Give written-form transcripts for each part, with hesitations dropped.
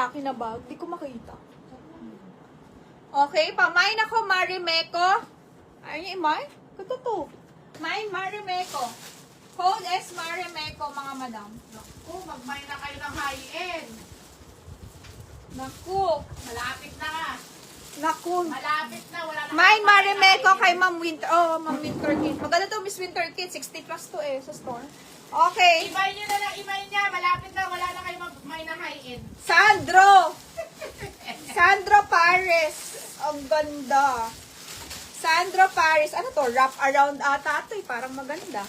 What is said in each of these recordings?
lalaki na bag? Di ko makita. Okay, pamain ako, Marimeko. Ayun yung Imay? Ito to. May Marimeko. Code is Marimeko, mga madam. Naku, magmay na kayo ng high-end. Naku. Malapit na. Naku. Malapit na. Wala na. May kayong Marimeko high-end. kay Ma'am Winter. Oh, Ma'am Winter Kid. Maganda to, Miss Winter Kid. 60 plus to sa store. Okay. Imay nyo na lang, imay niya. Malapit na. Wala na kayo magmay na high-end. Sandro. Sandro Paris. Ang ganda. Sandro Paris. Ano to? Wrap around ata ito eh. Parang maganda.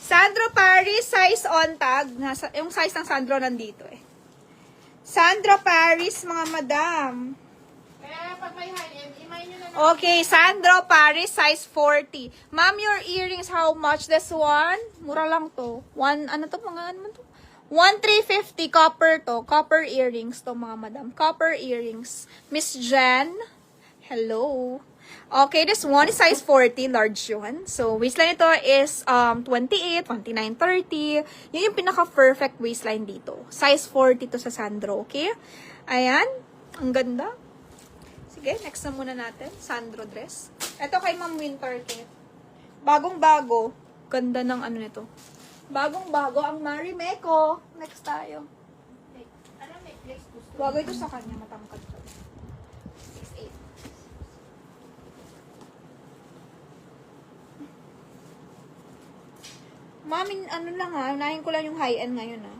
Sandro Paris, size on tag. Yung size ng Sandro nandito eh. Sandro Paris, mga madam. Kaya pag may high-end, imay nyo na lang. Okay, Sandro Paris, size 40. Ma'am, your earrings, how much? This one? Mura lang to. Ano to, mga ano to? 1,350 copper to. Copper earrings to, mga madam. Copper earrings. Miss Jen, hello. Okay, this one is size 40, large yun. So, waistline ito is 28, 29, 30. Yun yung pinaka-perfect waistline dito. Size 40 to sa Sandro, okay? Ayan, ang ganda. Sige, next na muna natin. Sandro dress. Ito kay Ma'am Winter Kit. Bagong-bago. Ganda ng ano nito. Bagong-bago ang Marimeko. Next tayo. Ano necklace gusto? Bago ito sa kanya, matangkad to. 6'8". Mami, ano lang ha, unahin ko lang yung high-end ngayon ha.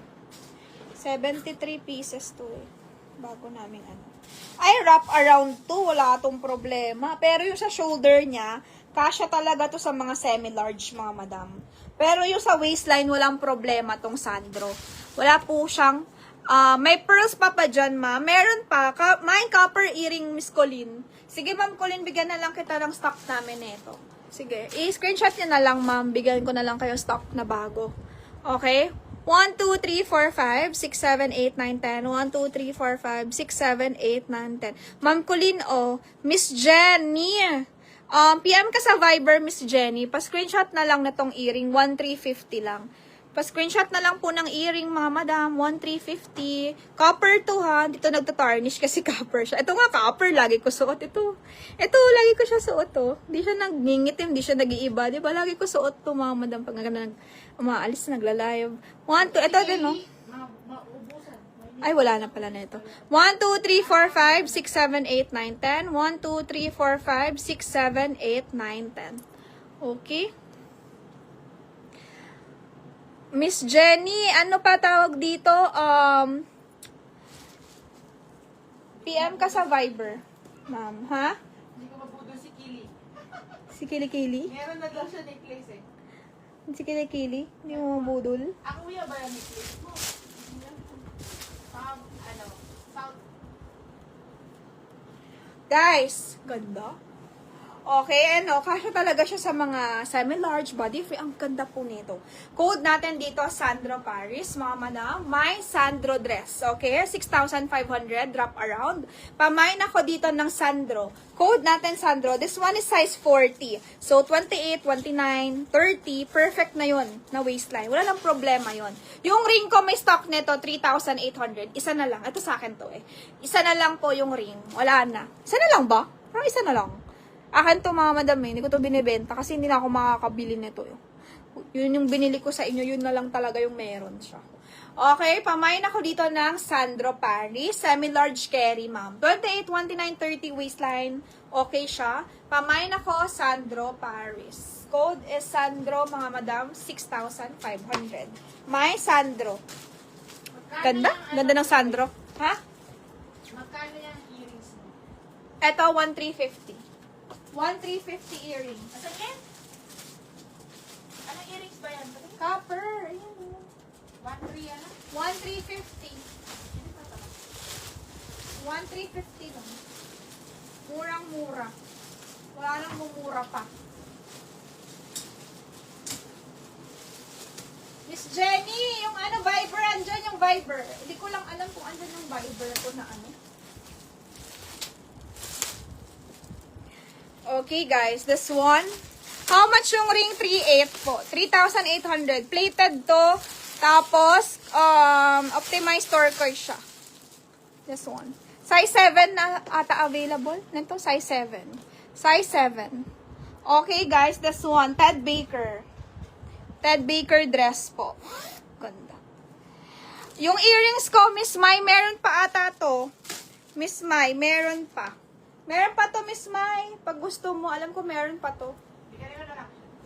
73 pieces to eh. Bago naming ano. Ay, wrap around to, wala tong problema. Pero yung sa shoulder niya, kasya talaga to sa mga semi-large, mga madam. Pero yung sa waistline, walang problema tong Sandro. Wala po siyang, may pearls pa dyan, ma. Meron pa, may copper earring, Miss Colleen. Sige, Ma'am Colleen, bigyan na lang kita ng stock namin nito. Sige, i-screenshot niyo na lang, ma'am. Bigyan ko na lang kayo stock na bago. Okay? 1, 2, 3, 4, 5, 6, 7, 8, 9, 10. 1, 2, 3, 4, 5, 6, 7, 8, 9, 10. Ma'am Colleen, oh. Miss Jenny. PM ka sa Viber, Miss Jenny. Pa-screenshot na lang na tong earring. 1,350 lang. Pa-screenshot na lang po ng earring, mga madam. 1,350. Copper to, ha. Dito nagtatarnish kasi copper siya. Ito nga, copper. Lagi ko suot ito. Ito, lagi ko siya suot to. Di siya nagngingitim, di siya nag-iiba. Di ba? Lagi ko suot to, mga madam. Pag umaalis, nagla-live. 1, 2, ito din, no? Maubusan. Ay, wala na pala na ito. 1, 2, 3, 4, 5, 6, 7, 8, 9, 10. 1, 2, 3, 4, 5, 6, 7, 8, 9, 10. Okay? Miss Jenny, ano pa tawag dito? PM ka sa Viber. Ma'am, ha? Hindi ko mabudol si Kili. Si Kili-Kili? Meron na daw siya necklace eh. Si Kili-Kili? Hindi mo mabudol? Ako kuya ba yung necklace mo? South. Guys, ganda. Okay, ano, kasya talaga siya sa mga semi-large body free. Ang ganda po nito. Code natin dito, Sandro Paris, mga madam. My Sandro dress, okay? 6,500, drop around. Pamain ako dito ng Sandro. Code natin, Sandro. This one is size 40. So, 28, 29, 30. Perfect na yun, na waistline. Wala lang problema yun. Yung ring ko, may stock nito, 3,800. Isa na lang. Ito sa akin to eh. Isa na lang po yung ring. Wala na. Isa na lang ba? Parang isa na lang. Akin to, mga madam, hindi ko to binibenta kasi hindi na ako makakabili nito. Yun yung binili ko sa inyo, yun na lang talaga yung meron siya. Okay, pamain ako dito ng Sandro Paris, semi-large carry, ma'am. 28, 29, 30 waistline, okay siya. Pamain ako, Sandro Paris. Code is Sandro, mga madam, 6,500. May Sandro. Ganda? Ganda ng Sandro. Ha? Magkano yung earrings mo? Ito, 1,350. 1,350 earring. Asan yan? Anong earrings ba yan? Copper. Ayan. 1,300 ano? 1,350. 1,350 lang. Murang-mura. Wala nang mumura pa. Miss Jenny, yung ano, Viber, andyan yung Viber. Hindi ko lang alam kung andyan yung Viber ko na ano. Okay, guys. This one. How much yung ring? 3,800 po. 3,800. Plated to. Tapos, optimized turquoise siya. This one. Size 7 na ata available. Nito, size 7. Size 7. Okay, guys, this one. Ted Baker. Ted Baker dress po. Ganda. Yung earrings ko, Miss Mai, meron pa ata to. Miss Mai, meron pa. Meron pa to, Miss Mai. Pag gusto mo, alam ko meron pa to.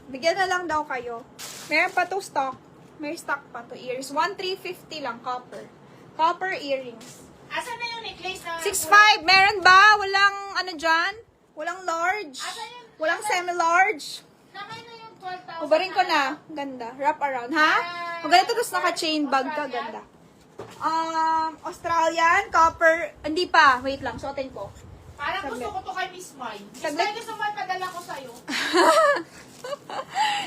Bigyan na lang daw kayo. Meron pa to stock. May stock pa to earrings. 1,350 lang, copper. Copper earrings. Asan na yung necklace na... 6,500. Meron ba? Walang ano dyan? Walang large. Asan yung... Walang semi-large. Nakay na yung 12,000. Ubarin ko na. Ganda. Wrap around. Ha? Kung ganito, tapos naka-chain bag ka. Ganda. Australian, copper. Hindi pa. Wait lang. Suotin ko. Parang gusto ko to kay Miss Mai. Miss Saglit. Mai, gusto mo ipadala ko sa'yo.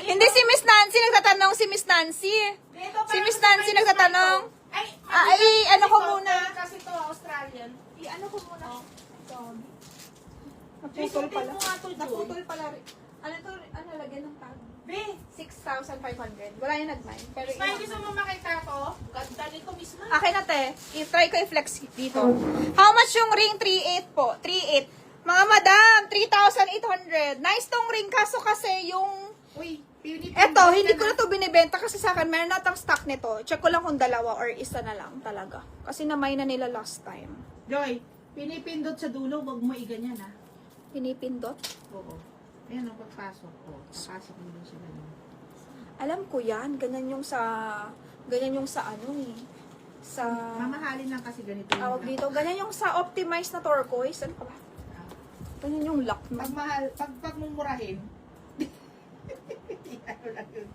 Hindi si Miss Nancy nagtatanong. Si Miss Nancy. Dito, Si parang Miss gusto ko Nancy kay Miss nagtatanong. Mai to. Ay, Ay, ano ko ito, muna. Kasi to, Australian. Ano ko muna? Naputol Naputol pala. mo nga to, Joy. Naputol pala rin. Ano to? Ano lagyan ng tag? Be, 6,500. Wala yung nag-mine. Pero Miss Mai, gusto mo makita ko? Ganda nito, Miss Mai. akin na te. I-try ko i-flex dito. How much yung ring? 3,800 po. 3,800. Mga madam, 3,800. Nice tong ring. Kaso kasi yung... Uy, Eto, hindi ko na to binibenta kasi sa akin, meron natang stock nito. Check ko lang kung dalawa or isa na lang talaga. Kasi namay na nila last time. Joy, pinipindot sa dulo, wag mo iganyan ha. Pinipindot. Oo. Ayan ang pagpasok ko. Papasok mo dun sa ganun. Alam ko yan. Ganyan yung sa... Ganyan yung sa ano eh. Sa... Mamahalin lang kasi ganito yung Tawag lock. dito. Ganyan yung sa optimized na turquoise. Ano pa ba? Ganyan yung lock na. Pag mahal, pag mumurahin, ano lang yun.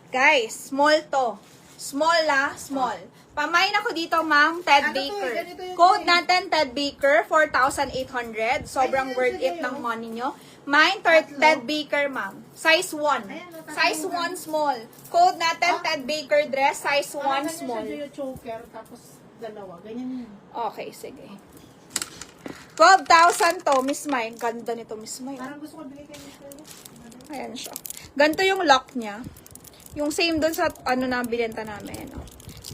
Guys, small to. Small la, small. Pamain ako dito, ma'am, Ted Ano to, Baker. ganito yung Code eh. natin, Ted Baker, 4,800. Sobrang Ayan, worth sige, it ng oh. money nyo. Mine, Tatlo. Ted Baker, ma'am. Size 1. Ayan, oh, tatlo Size ka. 1 small. Code natin, Ah. Ted Baker dress, size 1 Parang small. ganyan siya yung choker, tapos dalawa. Ganyan yun. Okay, sige. 12,000 to, Miss Mai. Ganda nito, Miss Mai. Parang gusto ko bigay kay Miss Mai. Ayan siya. Ganito yung lock niya. Yung same dun sa ano na binenta namin. No?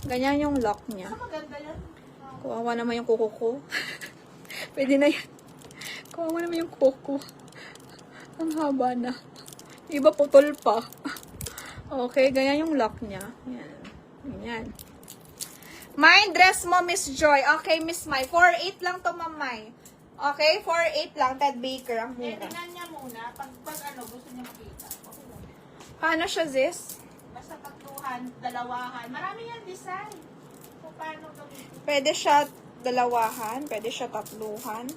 Ganyan yung lock niya. Ah, maganda yan. Kawawa naman yung kuko ko. Pwede na yan. Kawawa naman yung kuko. Ang haba na. Yung iba putol pa. Okay, ganyan yung lock niya. Yan. Ganyan. May dress mo, Miss Joy. Okay, Miss Mai. 4,800 lang to, Ma'am Mai. Okay, 4,800 lang. Ted Baker. Ang Eh, mura. tingnan niya muna. Pag ano, gusto niya makita. Okay lang. Paano siya, sis? Basta tatluhan, dalawahan. Marami yan design. Kung paano gamitin. Pwede siya dalawahan. Pwede siya tatluhan.